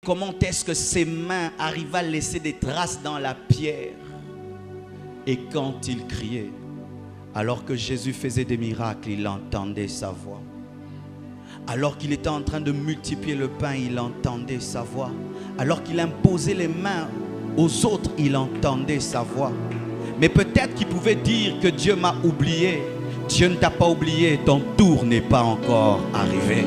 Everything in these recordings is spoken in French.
comment est-ce que ses mains arrivaient à laisser des traces dans la pierre. Et quand il criait, alors que Jésus faisait des miracles, il entendait sa voix. Alors qu'il était en train de multiplier le pain, il entendait sa voix. Alors qu'il imposait les mains aux autres, il entendait sa voix. Mais peut-être qu'il pouvait dire que Dieu m'a oublié. Dieu ne t'a pas oublié, ton tour n'est pas encore arrivé.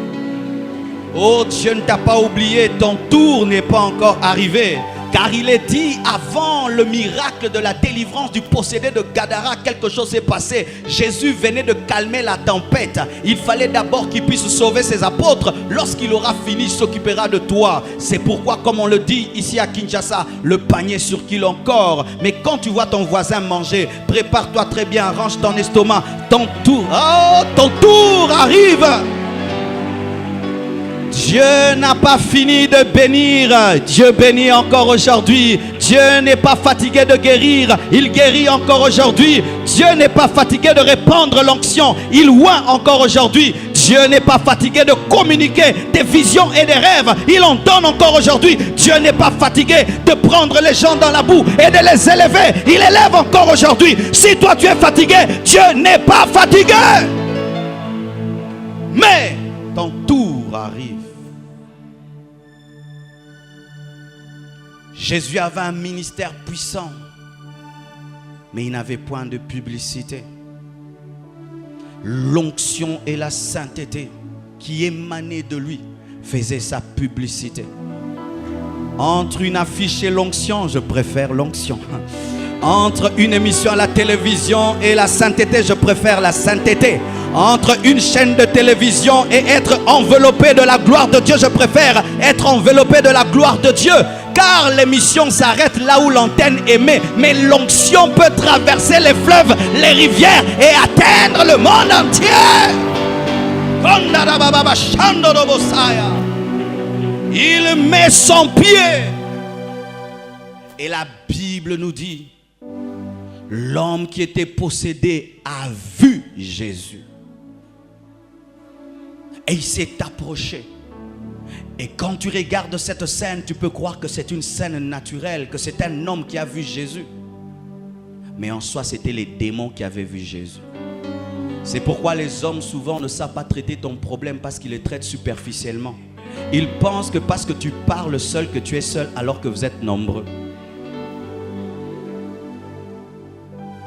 Oh, Dieu ne t'a pas oublié, ton tour n'est pas encore arrivé. Car il est dit, avant le miracle de la délivrance du possédé de Gadara, quelque chose s'est passé. Jésus venait de calmer la tempête. Il fallait d'abord qu'il puisse sauver ses apôtres. Lorsqu'il aura fini, il s'occupera de toi. C'est pourquoi, comme on le dit ici à Kinshasa, le panier sur qui l'encore. Mais quand tu vois ton voisin manger, prépare-toi très bien, range ton estomac. Ton tour arrive. Dieu n'a pas fini de bénir. Dieu bénit encore aujourd'hui. Dieu n'est pas fatigué de guérir. Il guérit encore aujourd'hui. Dieu n'est pas fatigué de répandre l'onction. Il oint encore aujourd'hui. Dieu n'est pas fatigué de communiquer des visions et des rêves. Il en donne encore aujourd'hui. Dieu n'est pas fatigué de prendre les gens dans la boue et de les élever. Il élève encore aujourd'hui. Si toi tu es fatigué, Dieu n'est pas fatigué. Mais ton tour arrive. Jésus avait un ministère puissant, mais il n'avait point de publicité. L'onction et la sainteté qui émanaient de lui faisaient sa publicité. Entre une affiche et l'onction, je préfère l'onction. Entre une émission à la télévision et la sainteté, je préfère la sainteté. Entre une chaîne de télévision et être enveloppé de la gloire de Dieu, je préfère être enveloppé de la gloire de Dieu. Car l'émission s'arrête là où l'antenne émet. Mais l'onction peut traverser les fleuves, les rivières et atteindre le monde entier. Il met son pied. Et la Bible nous dit, l'homme qui était possédé a vu Jésus. Et il s'est approché. Et quand tu regardes cette scène, tu peux croire que c'est une scène naturelle, que c'est un homme qui a vu Jésus. Mais en soi, c'était les démons qui avaient vu Jésus. C'est pourquoi les hommes souvent ne savent pas traiter ton problème parce qu'ils les traitent superficiellement. Ils pensent que parce que tu parles seul, que tu es seul alors que vous êtes nombreux.